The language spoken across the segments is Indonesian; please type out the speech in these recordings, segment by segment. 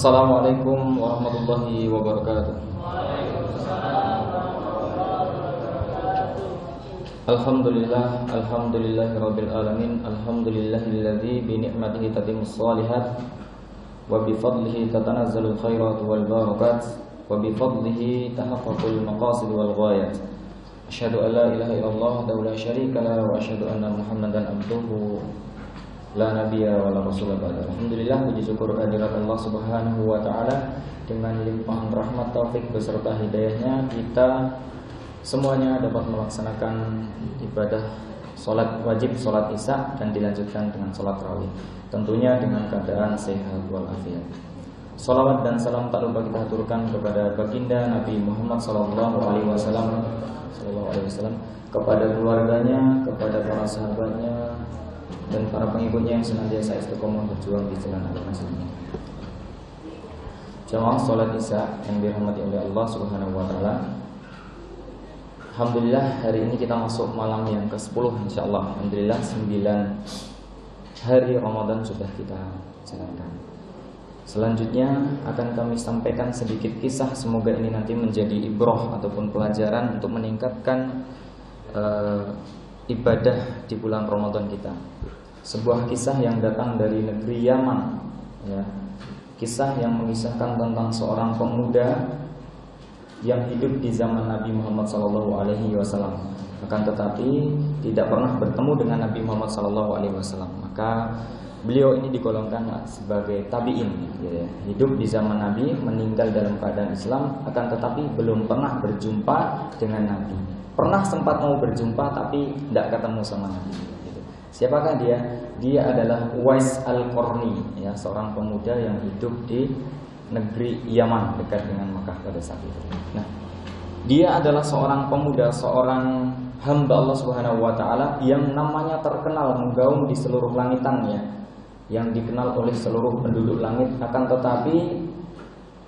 Assalamualaikum warahmatullahi wabarakatuh. Alhamdulillah, alhamdulillahirabbil alamin, alhamdulillahilladzi bi ni'matihi tatimmus shalihat wa bi fadlihi tatanazzalul khairat wal barakat wa bi fadlihi tahaqqaqul maqasid wal ghayat. Asyhadu an la ilaha illallah wa la syarika la wa asyhadu anna Muhammadan abduhu la nabiyya wa la rasula ba'da. Alhamdulillah, puji syukur kehadirat Allah Subhanahu wa taala, dengan limpahan rahmat taufik beserta hidayahnya kita semuanya dapat melaksanakan ibadah salat wajib, salat Isya, dan dilanjutkan dengan salat tarawih, tentunya dengan keadaan sehat walafiat. Salawat dan salam tak lupa kita aturkan kepada baginda Nabi Muhammad SAW, kepada keluarganya, kepada para sahabatnya, dan para pengikutnya yang senantiasa istiqomah berjuang di jalan agama ini. Jamaah salat Isya yang dirahmati oleh Allah Subhanahu wa taala. Alhamdulillah, hari ini kita masuk malam yang ke-10 insyaallah. Alhamdulillah, 9 hari Ramadan sudah kita jalankan. Selanjutnya akan kami sampaikan sedikit kisah, semoga ini nanti menjadi ibrah ataupun pelajaran untuk meningkatkan ibadah di bulan Ramadan kita. Sebuah kisah yang datang dari negeri Yaman, ya. Kisah yang mengisahkan tentang seorang pemuda yang hidup di zaman Nabi Muhammad SAW, akan tetapi tidak pernah bertemu dengan Nabi Muhammad SAW. Maka beliau ini digolongkan sebagai tabi'in, ya. Hidup di zaman Nabi, meninggal dalam keadaan Islam, akan tetapi belum pernah berjumpa dengan Nabi. Pernah sempat mau berjumpa tapi tidak ketemu sama Nabi. Siapakah dia? Dia adalah Uwais Al-Qarni, ya, seorang pemuda yang hidup di negeri Yaman dekat dengan Mekah pada saat itu. Nah, dia adalah seorang pemuda, seorang hamba Allah Subhanahu wa taala yang namanya terkenal menggaung di seluruh langitannya, yang dikenal oleh seluruh penduduk langit. Akan tetapi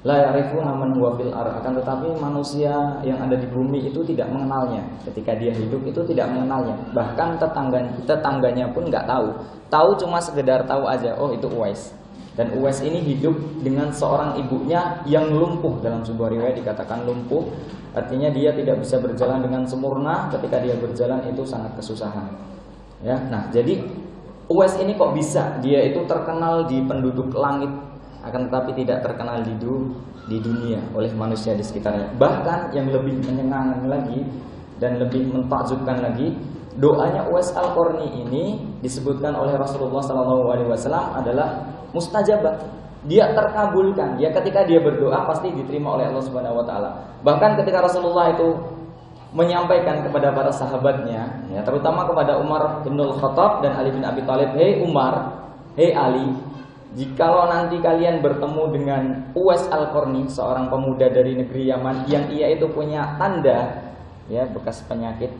la ya'rifuna man huwa fil ardh, akan tetapi manusia yang ada di bumi itu tidak mengenalnya. Ketika dia hidup itu tidak mengenalnya. Bahkan tetangganya pun nggak tahu. Tahu cuma sekedar tahu aja, oh itu Uwais. Dan Uwais ini hidup dengan seorang ibunya yang lumpuh. Dalam sebuah riwayat dikatakan lumpuh, artinya dia tidak bisa berjalan dengan sempurna. Ketika dia berjalan itu sangat kesusahan, ya. Nah, jadi Uwais ini kok bisa dia itu terkenal di penduduk langit, akan tetapi tidak terkenal di dunia oleh manusia di sekitarnya. Bahkan yang lebih menyenangkan lagi dan lebih mentakjubkan lagi, doanya Uwais Al-Qarni ini disebutkan oleh Rasulullah SAW adalah mustajabah. Dia terkabulkan. Dia ketika dia berdoa pasti diterima oleh Allah Subhanahu wa taala. Bahkan ketika Rasulullah itu menyampaikan kepada para sahabatnya, ya, terutama kepada Umar bin Khattab dan Ali bin Abi Thalib, "Hei Umar, hei Ali, jikalau nanti kalian bertemu dengan Uwais Al-Qarni, seorang pemuda dari negeri Yaman yang ia itu punya tanda, ya, bekas penyakit,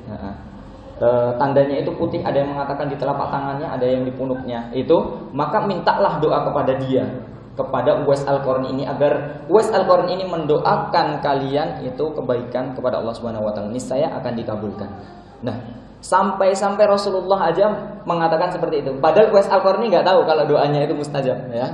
tandanya itu putih, ada yang mengatakan di telapak tangannya, ada yang di punuknya itu, maka mintalah doa kepada dia, kepada Uwais Al-Qarni ini, agar Uwais Al-Qarni ini mendoakan kalian itu kebaikan kepada Allah Subhanahu wa taala, niscaya akan dikabulkan." Nah, sampai Rasulullah aja mengatakan seperti itu. Padahal Uwais Al-Qarni nggak tahu kalau doanya itu mustajab, ya.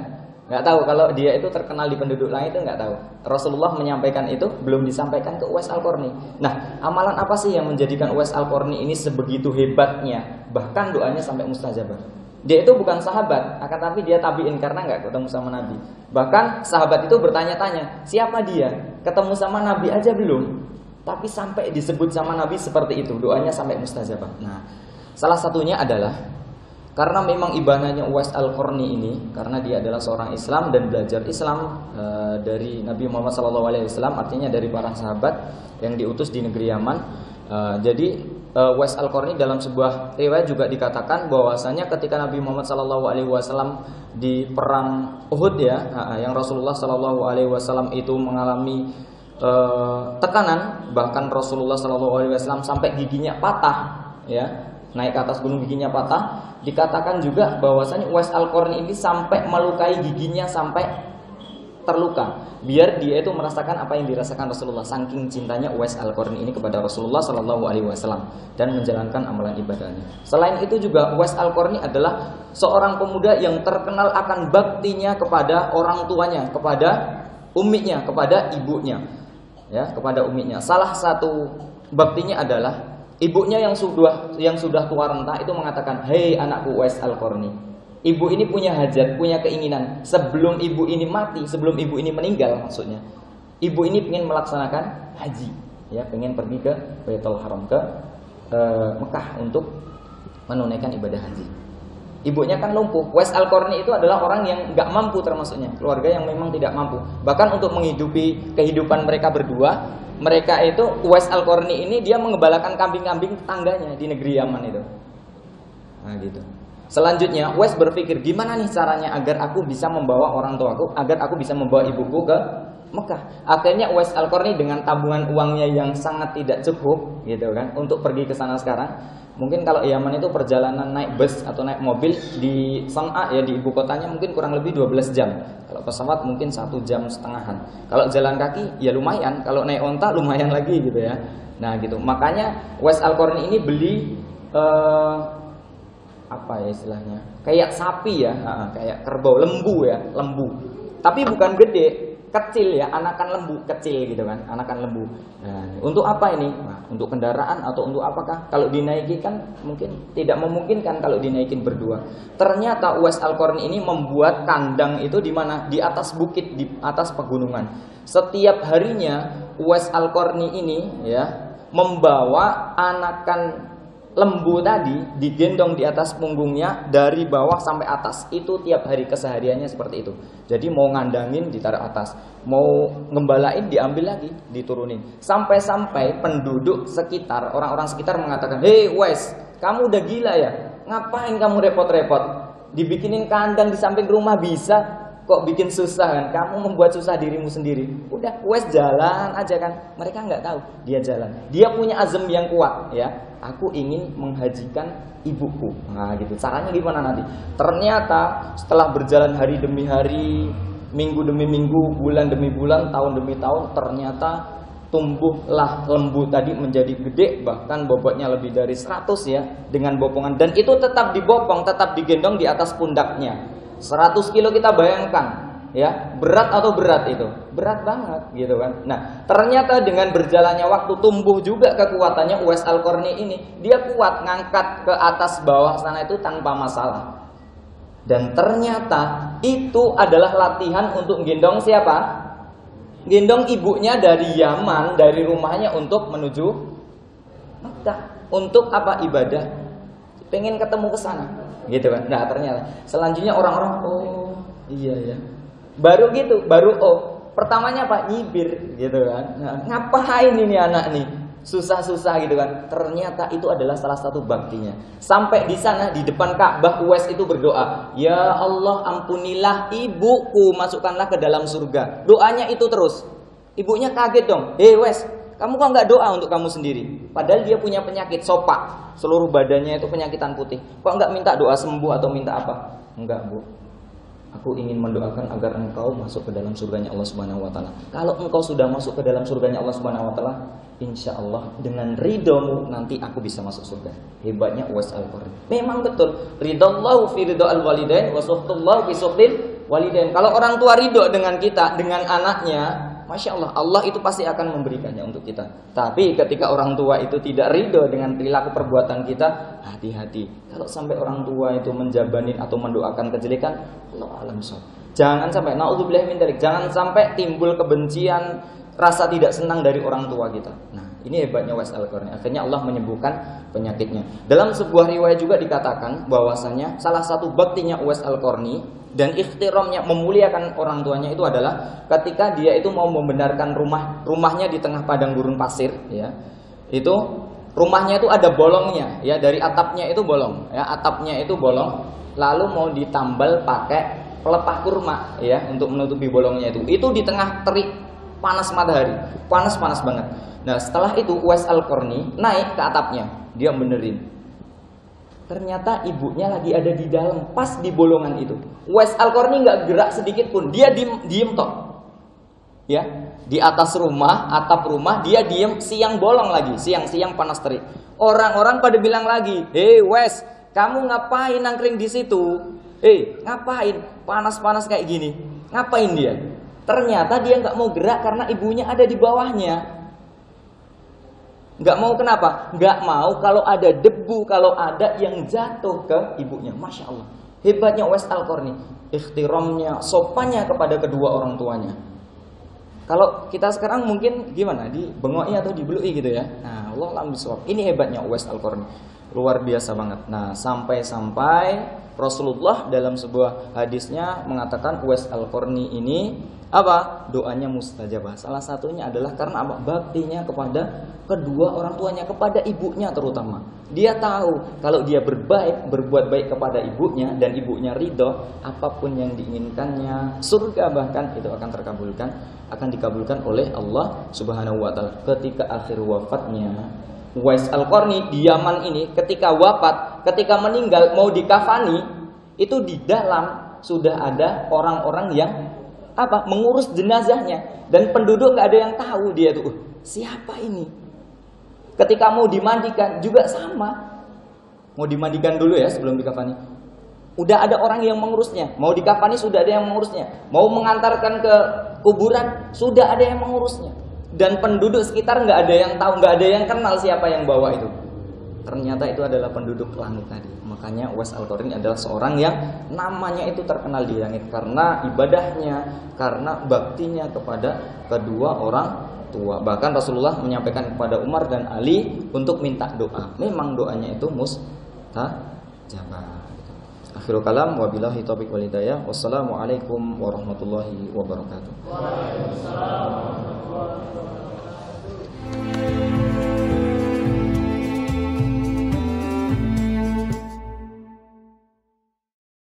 Nggak tahu kalau dia itu terkenal di penduduk langit, itu nggak tahu. Rasulullah menyampaikan itu belum disampaikan ke Uwais Al-Qarni. Nah, amalan apa sih yang menjadikan Uwais Al-Qarni ini sebegitu hebatnya? Bahkan doanya sampai mustajabah. Dia itu bukan sahabat, akan tapi dia tabiin karena nggak ketemu sama Nabi. Bahkan sahabat itu bertanya-tanya, siapa dia? Ketemu sama Nabi aja belum, tapi sampai disebut sama Nabi seperti itu, doanya sampai mustajabah. Nah, salah satunya adalah karena memang ibadahnya Uwais Al-Qarni ini, karena dia adalah seorang Islam dan belajar Islam dari Nabi Muhammad SAW, artinya dari para sahabat yang diutus di negeri Yaman. Jadi Uwais Al-Qarni dalam sebuah riwayat juga dikatakan bahwasanya ketika Nabi Muhammad SAW di perang Uhud, ya, yang Rasulullah SAW itu mengalami tekanan, bahkan Rasulullah SAW sampai giginya patah, ya, naik ke atas gunung giginya patah. Dikatakan juga bahwasanya Uwais Al-Qarni ini sampai melukai giginya sampai terluka, biar dia itu merasakan apa yang dirasakan Rasulullah, saking cintanya Uwais Al-Qarni ini kepada Rasulullah Shallallahu Alaihi Wasallam dan menjalankan amalan ibadahnya. Selain itu juga Uwais Al-Qarni adalah seorang pemuda yang terkenal akan baktinya kepada orang tuanya, kepada umminya, kepada ibunya, ya, kepada umminya. Salah satu baktinya adalah ibunya yang sudah tua renta itu mengatakan, "Hei anakku Uwais Al-Qarni, ibu ini punya hajat, punya keinginan. Sebelum ibu ini mati, sebelum ibu ini meninggal maksudnya, ibu ini ingin melaksanakan haji, ya, ingin pergi ke Baitul Haram, ke Mekah untuk menunaikan ibadah haji." Ibunya kan lumpuh. Uwais Al-Qarni itu adalah orang yang nggak mampu, termasuknya keluarga yang memang tidak mampu. Bahkan untuk menghidupi kehidupan mereka berdua, mereka itu Uwais Al-Qarni ini dia mengembalakan kambing-kambing tetangganya di negeri Yaman itu. Nah gitu. Selanjutnya Uwais berpikir, gimana nih caranya agar aku bisa membawa orang tuaku, agar aku bisa membawa ibuku ke Mekah. Akhirnya Uwais Al-Qarni dengan tabungan uangnya yang sangat tidak cukup, gitu kan, untuk pergi ke sana sekarang. Mungkin kalau Yaman itu perjalanan naik bus atau naik mobil di Sana'a, ya, di ibu kotanya, mungkin kurang lebih 12 jam. Kalau pesawat mungkin 1,5 jam. Kalau jalan kaki ya lumayan, kalau naik onta lumayan lagi gitu ya. Nah gitu. Makanya Uwais Al-Qarni ini beli apa ya istilahnya, kayak sapi ya, kayak kerbau, lembu ya, lembu, tapi bukan gede, kecil ya, anakan lembu kecil gitu kan, anakan lembu. Nah, untuk apa ini? Nah, untuk kendaraan atau untuk apakah? Kalau dinaiki kan mungkin tidak memungkinkan kalau dinaikin berdua. Ternyata Uwais Al-Qarni ini membuat kandang itu di mana? Di atas bukit, di atas pegunungan. Setiap harinya Uwais Al-Qarni ini ya membawa anakan lembu tadi digendong di atas punggungnya dari bawah sampai atas. Itu tiap hari, kesehariannya seperti itu. Jadi mau ngandangin ditaruh atas, mau ngembalain diambil lagi, diturunin. Sampai-sampai penduduk sekitar, orang-orang sekitar mengatakan, "Hei Uwais, kamu udah gila ya? Ngapain kamu repot-repot? Dibikinin kandang di samping rumah bisa, kok bikin susah kan? Kamu membuat susah dirimu sendiri. Udah, Uwais jalan aja kan." Mereka nggak tahu dia jalan. Dia punya azam yang kuat ya. Aku ingin menghajikan ibuku. Nah gitu. Caranya gimana nanti? Ternyata setelah berjalan hari demi hari, minggu demi minggu, bulan demi bulan, tahun demi tahun, ternyata tumbuhlah lembu tadi menjadi gede, bahkan bobotnya lebih dari 100 ya, dengan bopongan. Dan itu tetap dibopong, tetap digendong di atas pundaknya. 100 kilo kita bayangkan ya, berat atau berat itu? Berat banget gitu kan. Nah, ternyata dengan berjalannya waktu tumbuh juga kekuatannya Uwais Al-Qarni ini. Dia kuat ngangkat ke atas bawah sana itu tanpa masalah. Dan ternyata itu adalah latihan untuk gendong siapa? Gendong ibunya dari Yaman, dari rumahnya untuk menuju Mekah. Untuk apa? Ibadah. Pengen ketemu ke sana. Gitu kan. Nah, ternyata selanjutnya orang-orang, oh iya ya. Baru gitu, pertamanya apa? Nyibir gitu kan. Nah, ngapain ini anak nih? Susah-susah gitu kan. Ternyata itu adalah salah satu baktinya. Sampai di sana di depan Ka'bah Uwais itu berdoa, "Ya Allah, ampunilah ibuku, masukkanlah ke dalam surga." Doanya itu terus. Ibunya kaget dong. "Hei Uwais, kamu kok nggak doa untuk kamu sendiri? Padahal dia punya penyakit sopak, seluruh badannya itu penyakitan putih. Kok nggak minta doa sembuh atau minta apa?" "Enggak, Bu. Aku ingin mendoakan agar engkau masuk ke dalam surganya Allah Subhanahu wa taala. Kalau engkau sudah masuk ke dalam surganya Allah Subhanahu wa taala, insya Allah dengan ridhomu nanti aku bisa masuk surga." Hebatnya Uwais Al-Qarni. Memang betul, ridallahu fi ridal walidain wa suhtullahu fi suhtil walidain. Kalau orang tua ridho dengan kita, dengan anaknya, Masya Allah, Allah itu pasti akan memberikannya untuk kita. Tapi ketika orang tua itu tidak ridho dengan perilaku perbuatan kita, hati-hati. Kalau sampai orang tua itu menjabanin atau mendoakan kejelekan, Allah alam sholat. Jangan sampai, naudzubillah min dzalik, jangan sampai timbul kebencian, rasa tidak senang dari orang tua kita. Nah, ini hebatnya Uwais Al-Qarni. Akhirnya Allah menyembuhkan penyakitnya. Dalam sebuah riwayat juga dikatakan bahwasanya salah satu baktinya Uwais Al-Qarni dan ikhtiramnya, memuliakan orang tuanya itu adalah ketika dia itu mau membenarkan rumahnya di tengah padang gurun pasir ya. Itu rumahnya itu ada bolongnya ya, dari atapnya itu bolong ya, atapnya itu bolong, lalu mau ditambal pakai pelepah kurma ya untuk menutupi bolongnya itu. Itu di tengah terik panas matahari, panas banget. Nah, setelah itu Uwais Al-Qarni naik ke atapnya, dia benerin. Ternyata ibunya lagi ada di dalam, pas di bolongan itu. Uwais Al-Qarni nggak gerak sedikit pun, dia diem tok. ya, di atas rumah, atap rumah, dia diem, siang bolong lagi, siang-siang panas terik. Orang-orang pada bilang lagi, "Hei Wes, kamu ngapain nangkring di situ? Ngapain? Panas-panas kayak gini. Ngapain dia?" Ternyata dia nggak mau gerak karena ibunya ada di bawahnya. Nggak mau kenapa? Nggak mau kalau ada debu, kalau ada yang jatuh ke ibunya. Masya Allah. Hebatnya Uwais Al-Qarni. Ikhtiramnya, sopannya kepada kedua orang tuanya. Kalau kita sekarang mungkin gimana? Dibengoi atau dibelui gitu ya. Nah, Allah alam bisawab. Ini hebatnya Uwais Al-Qarni. Luar biasa banget. Nah, sampai-sampai Rasulullah dalam sebuah hadisnya mengatakan Uwais Al-Qarni ini apa? Doanya mustajabah. Salah satunya adalah karena apa? Baktinya kepada kedua orang tuanya, kepada ibunya terutama. Dia tahu kalau dia berbuat baik kepada ibunya dan ibunya ridho, apapun yang diinginkannya, surga bahkan itu akan dikabulkan oleh Allah Subhanahu wa taala. Ketika akhir wafatnya Uwais Al-Qarni di Yaman ini, ketika wafat, ketika meninggal mau dikafani, itu di dalam sudah ada orang-orang yang mengurus jenazahnya, dan penduduk nggak ada yang tahu dia tuh siapa ini. Ketika mau dimandikan juga sama, mau dimandikan dulu ya sebelum dikafani. Udah ada orang yang mengurusnya. Mau dikafani sudah ada yang mengurusnya. Mau mengantarkan ke kuburan sudah ada yang mengurusnya. Dan penduduk sekitar nggak ada yang tahu, nggak ada yang kenal siapa yang bawa itu. Ternyata itu adalah penduduk langit tadi. Makanya Uwais Al-Qarni adalah seorang yang namanya itu terkenal di langit karena ibadahnya, karena baktinya kepada kedua orang tua. Bahkan Rasulullah menyampaikan kepada Umar dan Ali untuk minta doa. Memang doanya itu mustajabah. Akhirul kalam, wabillahi taufiq wal hidayah. Wassalamualaikum warahmatullahi wabarakatuh. Waalaikumsalam warahmatullahi wabarakatuh.